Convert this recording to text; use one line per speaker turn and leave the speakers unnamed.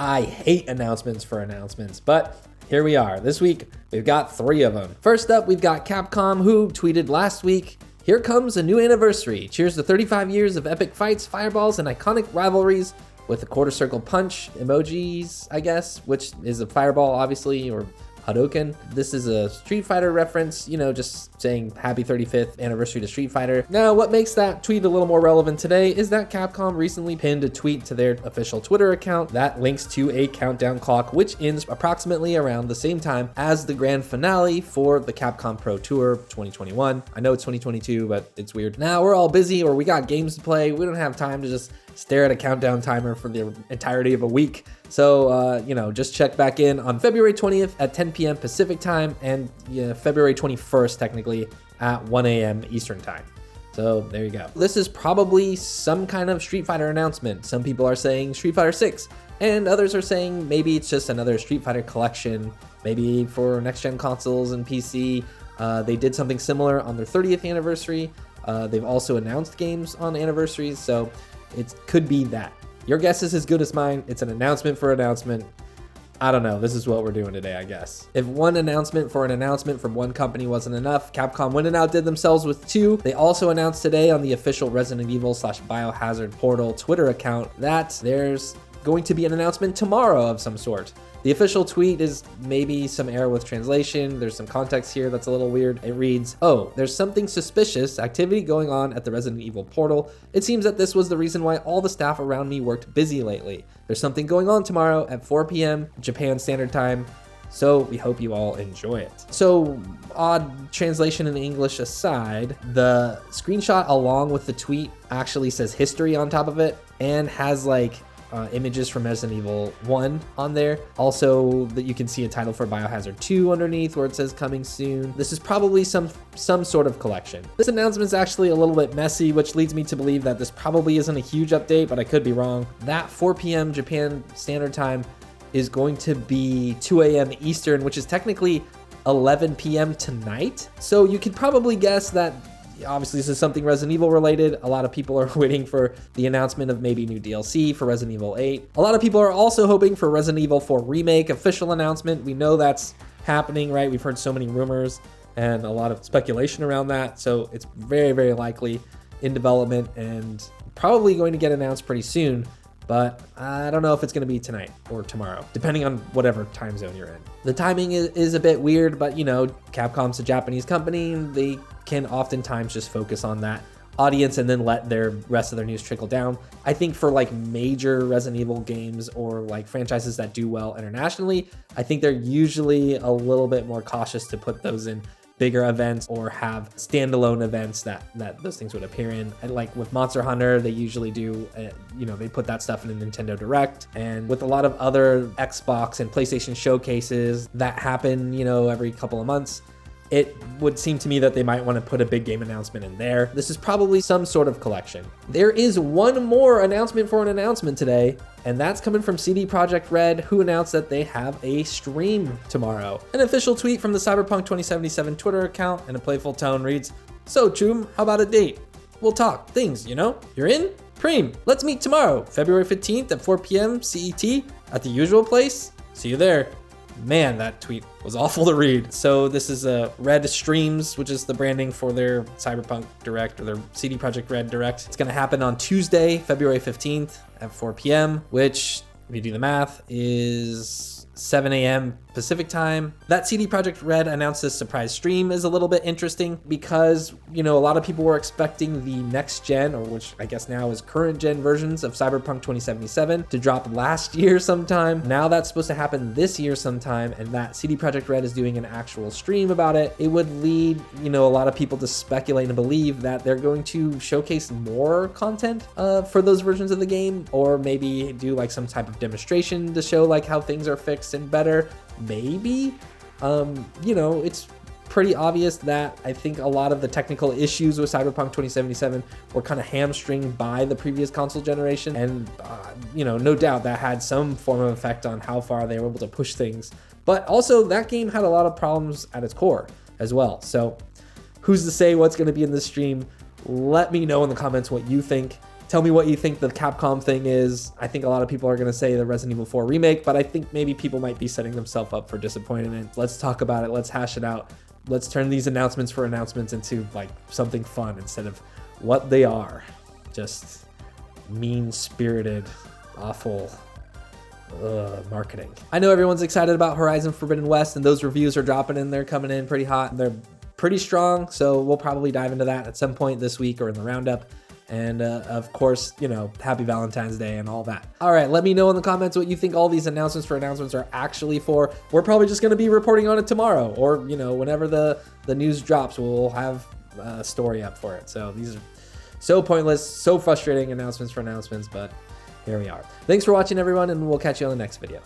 I hate announcements for announcements, but here we are. This week, we've got 3 of them. First up, we've got Capcom, who tweeted last week, "Here comes a new anniversary. Cheers to 35 years of epic fights, fireballs, and iconic rivalries," with a quarter circle punch emojis, I guess, which is a fireball, obviously, or Hadouken. This is a Street Fighter reference, just saying happy 35th anniversary to Street Fighter. Now, what makes that tweet a little more relevant today is that Capcom recently pinned a tweet to their official Twitter account that links to a countdown clock, which ends approximately around the same time as the grand finale for the Capcom Pro Tour 2021. I know it's 2022, but it's weird. Now we're all busy, or we got games to play. We don't have time to just stare at a countdown timer for the entirety of a week. So, just check back in on February 20th at 10 p.m. Pacific time and February 21st, technically, at 1 a.m. Eastern time. So there you go. This is probably some kind of Street Fighter announcement. Some people are saying Street Fighter 6, and others are saying maybe it's just another Street Fighter collection, maybe for next-gen consoles and PC. They did something similar on their 30th anniversary. They've also announced games on anniversaries, so it could be that. Your guess is as good as mine. It's an announcement for announcement. I don't know. This is what we're doing today, I guess. If one announcement for an announcement from one company wasn't enough, Capcom went and outdid themselves with 2. They also announced today on the official Resident Evil /Biohazard Portal Twitter account that there's going to be an announcement tomorrow of some sort. The official tweet is maybe some error with translation. There's some context here that's a little weird. It reads, "Oh, there's something suspicious activity going on at the Resident Evil portal. It seems that this was the reason why all the staff around me worked busy lately. There's something going on tomorrow at 4 p.m. Japan Standard Time. So we hope you all enjoy it." So, odd translation in English aside, the screenshot along with the tweet actually says history on top of it and has images from Resident Evil 1 on there. Also, that you can see a title for Biohazard 2 underneath where it says coming soon. This is probably some sort of collection. This announcement is actually a little bit messy, which leads me to believe that this probably isn't a huge update, but I could be wrong. That 4 p.m. Japan Standard Time is going to be 2 a.m. Eastern, which is technically 11 p.m. tonight. So you could probably guess that obviously this is something Resident Evil related. A lot of people are waiting for the announcement of maybe new DLC for Resident Evil 8. A lot of people are also hoping for Resident Evil 4 Remake official announcement. We know that's happening, right? We've heard so many rumors and a lot of speculation around that. So it's very, very likely in development and probably going to get announced pretty soon. But I don't know if it's going to be tonight or tomorrow, depending on whatever time zone you're in. The timing is a bit weird, but Capcom's a Japanese company. They can oftentimes just focus on that audience and then let their rest of their news trickle down. I think for major Resident Evil games or franchises that do well internationally, I think they're usually a little bit more cautious to put those in bigger events or have standalone events that those things would appear in. And with Monster Hunter, they usually do, they put that stuff in a Nintendo Direct. And with a lot of other Xbox and PlayStation showcases that happen, every couple of months, it would seem to me that they might want to put a big game announcement in there. This is probably some sort of collection. There is one more announcement for an announcement today, and that's coming from CD Projekt Red, who announced that they have a stream tomorrow. An official tweet from the Cyberpunk 2077 Twitter account in a playful tone reads, "So, Choom, how about a date? We'll talk things, You're in? Preem, let's meet tomorrow, February 15th at 4 p.m. CET at the usual place. See you there." Man, that tweet was awful to read. So this is Red Streams, which is the branding for their Cyberpunk Direct or their CD Projekt Red Direct. It's going to happen on Tuesday, February 15th at 4 p.m., which, if you do the math, is 7 a.m. Pacific time. That CD Projekt Red announced this surprise stream is a little bit interesting because, a lot of people were expecting the next gen, or which I guess now is current gen versions of Cyberpunk 2077 to drop last year sometime. Now that's supposed to happen this year sometime, and that CD Projekt Red is doing an actual stream about it. It would lead, a lot of people to speculate and believe that they're going to showcase more content for those versions of the game, or maybe do some type of demonstration to show how things are fixed and better. Maybe, it's pretty obvious that I think a lot of the technical issues with Cyberpunk 2077 were kind of hamstringed by the previous console generation. And, no doubt that had some form of effect on how far they were able to push things. But also that game had a lot of problems at its core as well. So who's to say what's going to be in this stream? Let me know in the comments what you think. Tell me what you think the Capcom thing is. I think a lot of people are going to say the Resident Evil 4 remake, but I think maybe people might be setting themselves up for disappointment. Let's talk about it. Let's hash it out. Let's turn these announcements for announcements into like something fun instead of what they are. Just mean-spirited, awful marketing. I know everyone's excited about Horizon Forbidden West, and those reviews are dropping in. They're coming in pretty hot. They're pretty strong, so we'll probably dive into that at some point this week or in the roundup. And of course, you know, happy Valentine's Day and all that. All right, let me know in the comments what you think all these announcements are actually for. We're probably just going to be reporting on it tomorrow, or, you know, whenever the news drops, we'll have a story up for it. So these are so pointless, so frustrating announcements for announcements, but here we are. Thanks for watching, everyone, and we'll catch you on the next video.